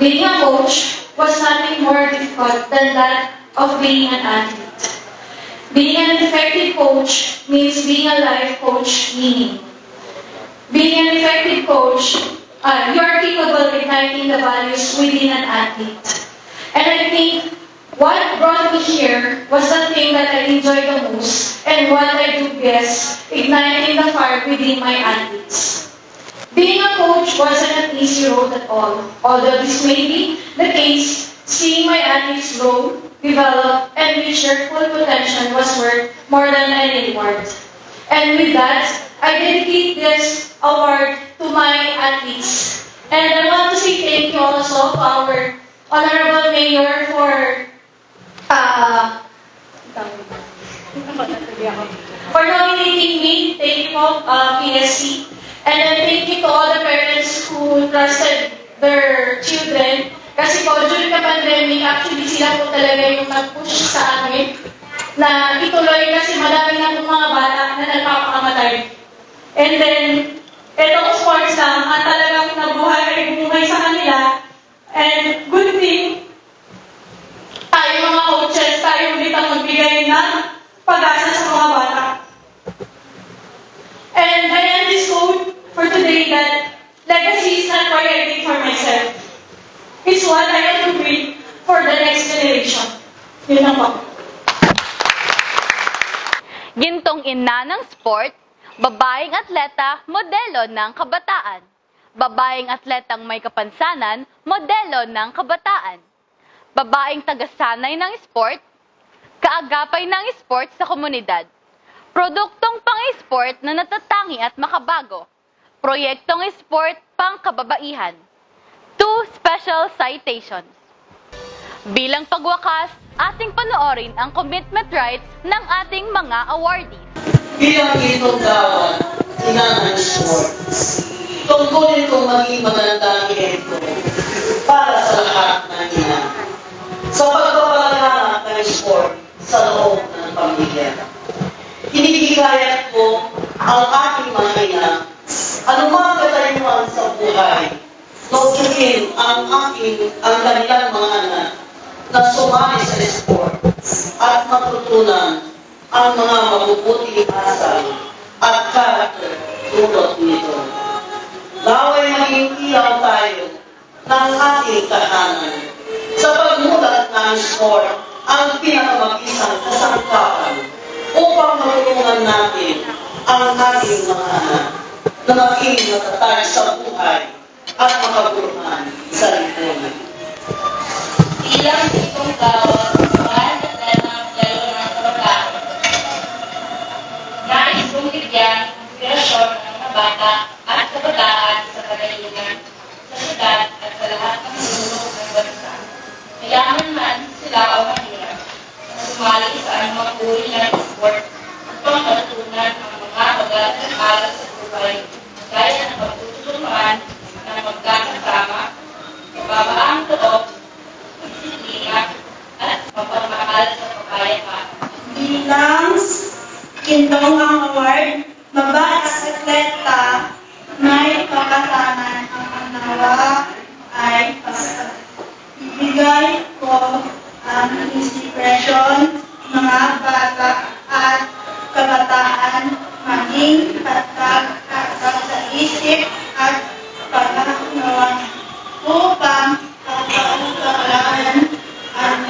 Being a coach was nothing more difficult than that of being an athlete. Being an effective coach means being a life coach, meaning being an effective coach, you are capable of igniting the values within an athlete. And I think what brought me here was the thing that I enjoy the most and what I do best, igniting the fire within my athletes. Being a coach wasn't an easy road at all, although this may be the case. Seeing my athletes grow, develop, and reach their full potential was worth more than any reward. And with that, I dedicate this award to my athletes. And I want to say thank you also to our Honorable Mayor for nominating me. Thank you po, PSC. And then thank you to all the parents who trusted their children. Kasi po, during the pandemic, actually sila po talaga yung nag-push sa amin na ituloy kasi madami na pong mga bata na nagpapakamatay. And then, etong sports lang, ang talagang nabuhay sa kanila. And good thing, tayo mga coaches, tayo ulit ang magbigay ng pag-asa sa mga bata. And I end this quote for today that legacy is not creating for myself. It's what I have to bring for the next generation. Yun lang po. Gintong Ina ng sport, babaeng atleta, modelo ng kabataan. Babaeng atletang may kapansanan, modelo ng kabataan. Babaeng tagasanay ng sport, kaagapay ng sport sa komunidad. Produktong Pang-Isport na Natatangi at Makabago. Proyektong Sport Pang-Kababaihan. 2 special citations. Bilang pagwakas, ating panoorin ang commitment rights ng ating mga awardees. Bilang Gintong Gawad, Ina ng Sports, tungkulin kong maging magandang ito para sa lahat ng ina. Sa pagpapalaganap ng sport sa loob ng pamilya. Hinihikayat ko ang aking mga ina, anumang katayuan sa buhay, nagiging ang kanilang mga anak na sumali sa sport at matutunan ang mga mabubuting asal at karakter tulad nito. Naway maging ilaw tayo ng ating tahanan sa pagmulat ng sport ang pinakamabisang kasangkapan upang matulungan natin ang ating mga anak na maging matatag sa buhay at makabuluhan sa lipunan. Bilang Gintong Gawad, mahal na Atletang lalo ng Kabataan. Nais kong bigyan ng inspirasyon ng mga bata at kabataan sa pagkalingan, sa syudad at sa lahat ng sulok ng bansa. Mayaman man sila o mahirap, na sumali sa anumang uri ng sport upang matutunan ang mga magandang aral sa buhay, gaya ng pagtutulungan na magkakasama, kababaang loob, disiplina, at pagmamahal sa kapayapaan. Bilang Gintong Award, mabait sa Atleta, may Kapansanan ang nawa ay ibigay ko ang inspirasyon mga bata at kabataan maging tatag at sa isip at pagkakaunawan upang pagkakaunawan ang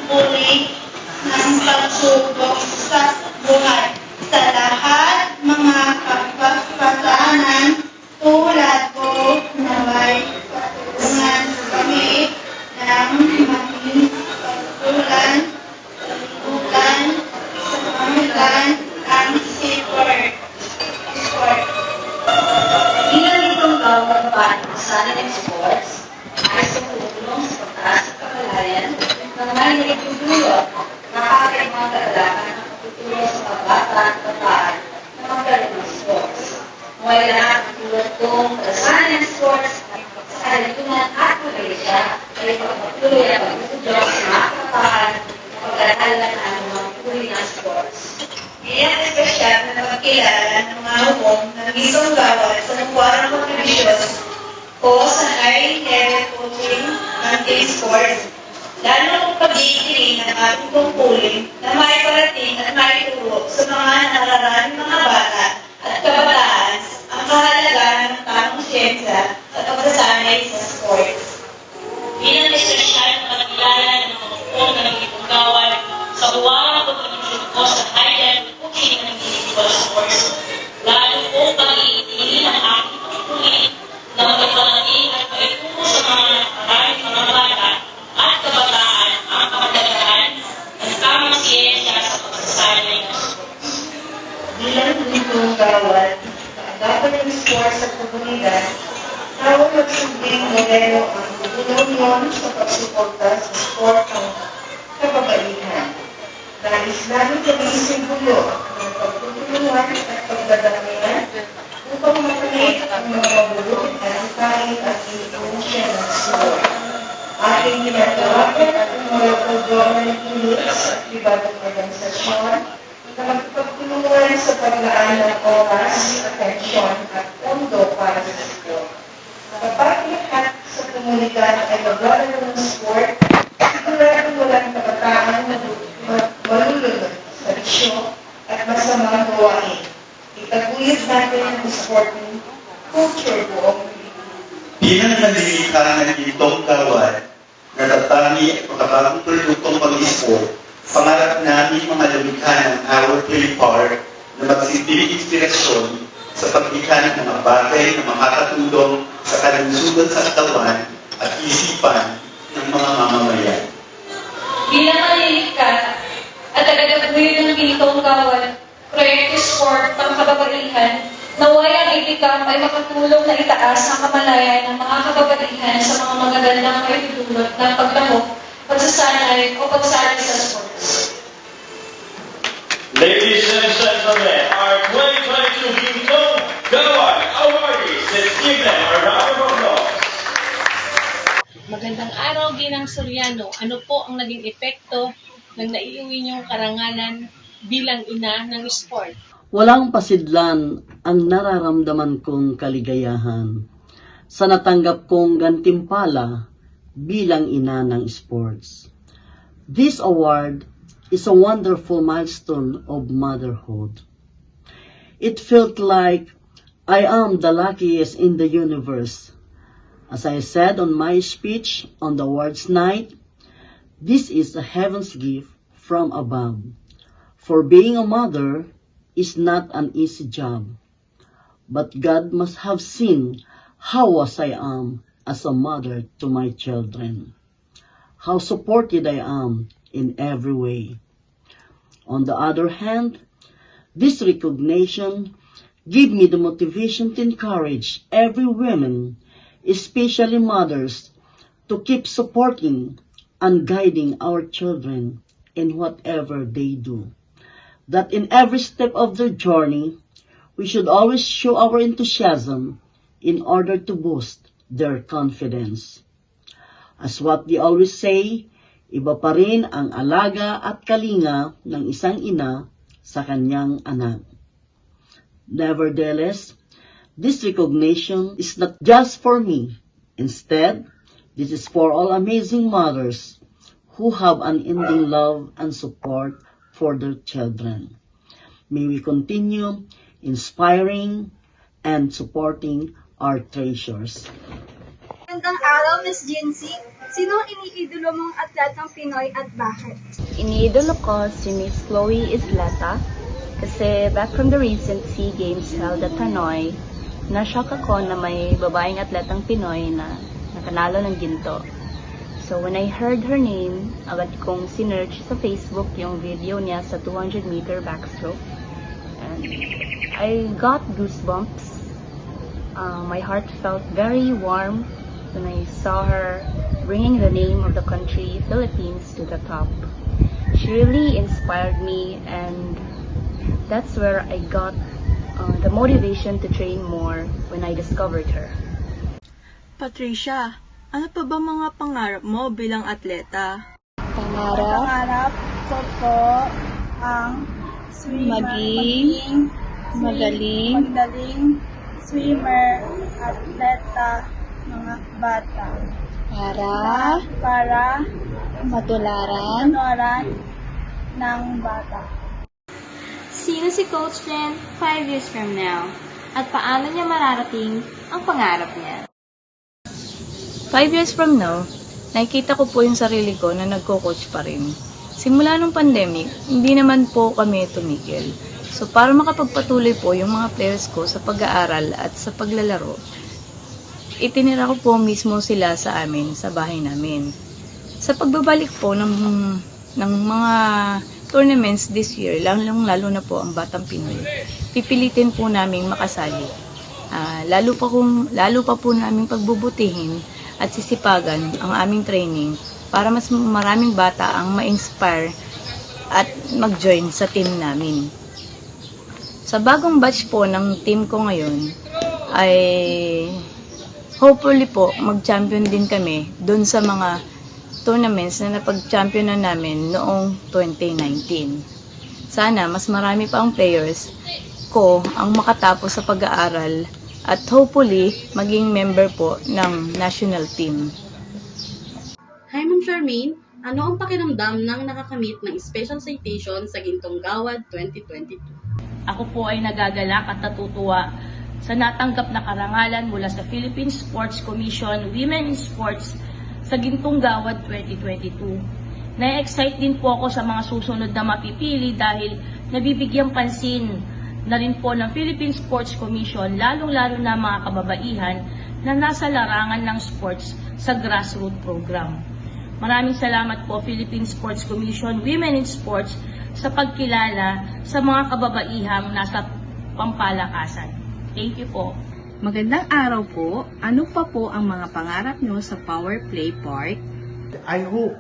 uri ng pagsubok sa buhay sa lahat mga kapakasanan tulad ko na may patungan kami ng maging pagtulan sa pamilan ang sport. Bilang Gintong Gawad Awards ng Sports ay sumulong sa pagtaas at kabalayan ng may nagdudulot na aking mga kaalaman ng pagtutulong sa mga bata at kabataan na magaling ng sports. May lahat ng Produktong, Tagasanay ng sports at sa kalitunan at malaysia ay pagpatuloy ang pagtutulong sa mga kabataan na pag-aaral ng anumang uri ng sports. Iyan espesyal na magkilala ng mga umong ng Gintong Gawad sa nakuwarang kontribusyon o sa high-level coaching ng Isports, lalo ng pag-iiling ng ating tungkulin na may parating at may turo sa mga nakararaming mga bata at kabataan ang kahalagahan ng tamang siyensya at pagsasanay sa sports. Bilang espesyal na magkilala ng mga umong ng Gintong Gawad sa uwarang kontribusyon ko sa high-level coaching ng individual sports, lalo po pag-iiling ng aking tungkulin na magpapalaging at maituro sa mga nakararaming mga bata at kabataan ang kahalagahan ng tamang siyensya sa pagsasanay ng sports. Bilang Gintong Gawad, kaagapay ng sports sa Komunidad, tawag magsilbing modelo ang tulong sa pagsuporta sa sport ng Pang-Kababaihan. Nais namin kami simbolo ng pagtutulungan at pagdadamihan upang makamit ang mga mabulong at kain at influensya ng sport. Ating ginagawagan at mga local government units at pribadong organisasyon na magpagtulungan sa paglaan ng oras, atensyon at pondo para sa sport. Kapag lahat sa komunidad ay maglalaro ng sport, sigurado walang kabataan na malulunod sa bisyo at masamang gawain. Itaguyod natin ang sporting culture buong Pilipinas. Bilang nalilika ng Gintong Gawad, Natatangi at makabagong produktong Pang-Isport, pangarap namin mga lumikha ng our play part na magsilbing inspirasyon sa paglikha ng mga bagay na makakatulong sa kalusugan sa katawan at isipan ng mga mamamayan. Bilang malilikha at tagataguyod ng Gintong Gawad, Proyektong Sport, Pang-Kababaihan, naway ang itikam ay makatulong na itaas ang kamalayan ng mga kababaihan sa mga magagandang maitutulot ng paglamok, pagsasanay o pagsali sa sports. Ladies and gentlemen, our 2022 Gintong Gawad Awards. Let's give them a round of applause. Magandang araw, Ginang Soriano. Ano po ang naging epekto ng naiuwi niyong karangalan bilang ina ng sport? Walang pasidlan ang nararamdaman kong kaligayahan sa natanggap kong gantimpala bilang ina ng sports. This award is a wonderful milestone of motherhood. It felt like I am the luckiest in the universe. As I said on my speech on the awards night, this is a heaven's gift from above. For being a mother is not an easy job, but God must have seen how was I am as a mother to my children, how supported I am in every way. On the other hand, this recognition give me the motivation to encourage every woman, especially mothers, to keep supporting and guiding our children in whatever they do. That in every step of their journey, we should always show our enthusiasm in order to boost their confidence. As what they always say, iba pa rin ang alaga at kalinga ng isang ina sa kanyang anak. Nevertheless, this recognition is not just for me. Instead, this is for all amazing mothers who have unending love and support for their children. May we continue inspiring and supporting our treasures. Magandang araw, Miss Jincy. Sino ang iniidolo mong atletang Pinoy at bakit? Iniidolo ko si Miss Chloe Atleta kasi back from the recent SEA Games held at Hanoi, na-shock ako na may babaeng atletang Pinoy na nakanalo ng ginto. So when I heard her name, agad kong sinearch sa Facebook yung video niya sa 200-meter backstroke. And I got goosebumps. My heart felt very warm when I saw her bringing the name of the country, Philippines, to the top. She really inspired me, and that's where I got the motivation to train more when I discovered her. Patricia, ano pa ba mga pangarap mo bilang atleta? Pangarap ko po ang maging magaling swimmer, atleta, mga bata. Para matularan ng bata. Sino si Coach Jen 5 years from now? At paano niya mararating ang pangarap niya? 5 years from now, nakikita ko po yung sarili ko na nagko-coach pa rin. Simula nung pandemic, hindi naman po kami tumigil. So para makapagpatuloy po yung mga players ko sa pag-aaral at sa paglalaro, itinira ko po mismo sila sa amin, sa bahay namin. Sa pagbabalik po ng mga tournaments this year, lalo na po ang Batang Pinoy, pipilitin po namin makasali. Lalo pa po namin pagbubutihin at sisipagan ang aming training para mas maraming bata ang ma-inspire at mag-join sa team namin. Sa bagong batch po ng team ko ngayon ay hopefully po mag-champion din kami doon sa mga tournaments na napag-champion na namin noong 2019. Sana mas marami pa ang players ko ang makatapos sa pag-aaral at hopefully maging member po ng national team. Hi Ma'am Charmaine, ano ang pakiramdam ng nakakamit ng special citation sa Gintong Gawad 2022? Ako po ay nagagalak at natutuwa sa natanggap na karangalan mula sa Philippine Sports Commission, Women in Sports sa Gintong Gawad 2022. Na-excite din po ako sa mga susunod na mapipili dahil nabibigyang pansin na rin po ng Philippine Sports Commission, lalong-lalo na mga kababaihan na nasa larangan ng sports sa grassroots program. Maraming salamat po Philippine Sports Commission, Women in Sports sa pagkilala sa mga kababaihang nasa pampalakasan. Thank you po. Magandang araw po. Ano pa po ang mga pangarap nyo sa Power Play Park? I hope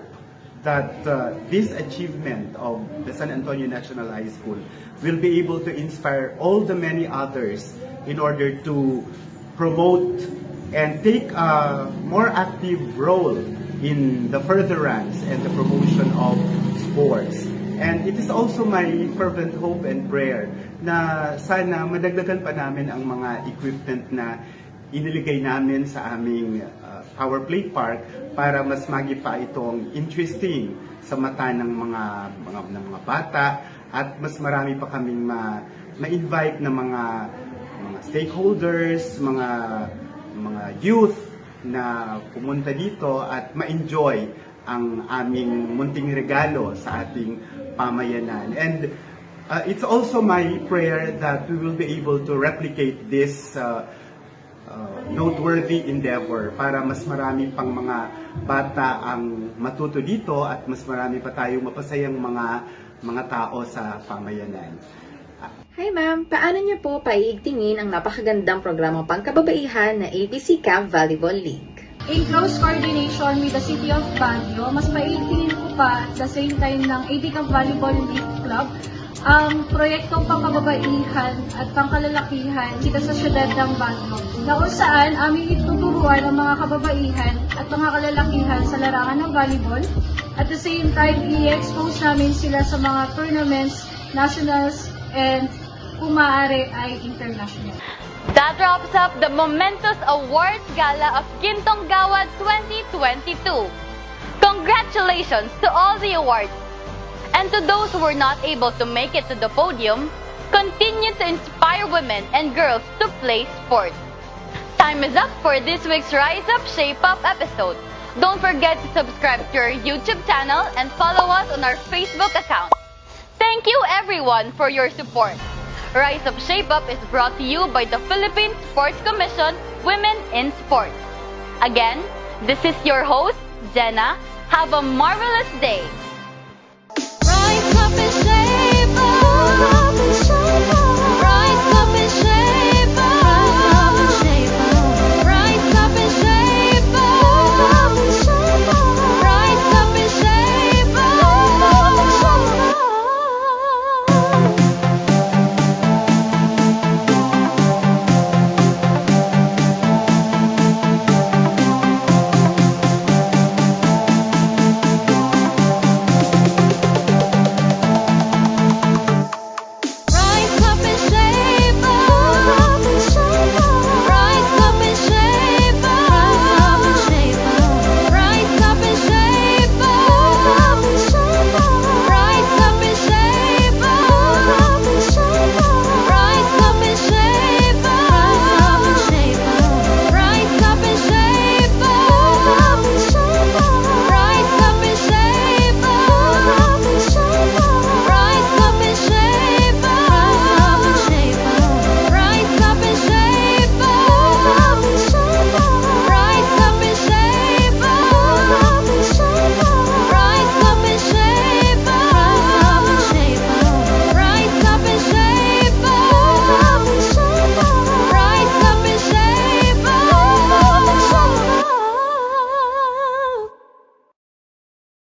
that this achievement of the San Antonio National High School will be able to inspire all the many others in order to promote and take a more active role in the furtherance and the promotion of sports. And it is also my fervent hope and prayer na sana madagdagan pa namin ang mga equipment na iniligay namin sa aming power play park para mas magipa itong interesting sa mata ng mga bata, at mas marami pa kaming ma-invite na mga stakeholders, mga youth na pumunta dito at ma-enjoy ang aming munting regalo sa ating pamayanan. And it's also my prayer that we will be able to replicate this noteworthy endeavor para mas marami pang mga bata ang matuto dito at mas marami pa tayong mapasayang mga tao sa pamayanan. Hi ma'am, paano niyo po paiigtingin ang napakagandang programang Pang-Kababaihan na ABC Camp Volleyball League? In close coordination with the City of Baguio, mas paiigtingin ko pa at the same time ng AB Camp Volleyball League Club ang proyektong pangkababaihan at pangkalalakihan dito sa syudad ng Baguio, na kung saan aming ituturuan ang mga kababaihan at mga kalalakihan sa larangan ng volleyball. At the same time, i-expose namin sila sa mga tournaments, nationals, and kung maaari ay international. That wraps up the momentous Awards Gala of Gintong Gawad 2022. Congratulations to all the awards! And to those who were not able to make it to the podium, continue to inspire women and girls to play sports. Time is up for this week's Rise Up, Shape Up episode. Don't forget to subscribe to our YouTube channel and follow us on our Facebook account. Thank you everyone for your support. Rise Up, Shape Up is brought to you by the Philippine Sports Commission, Women in Sports. Again, this is your host, Jenna. Have a marvelous day.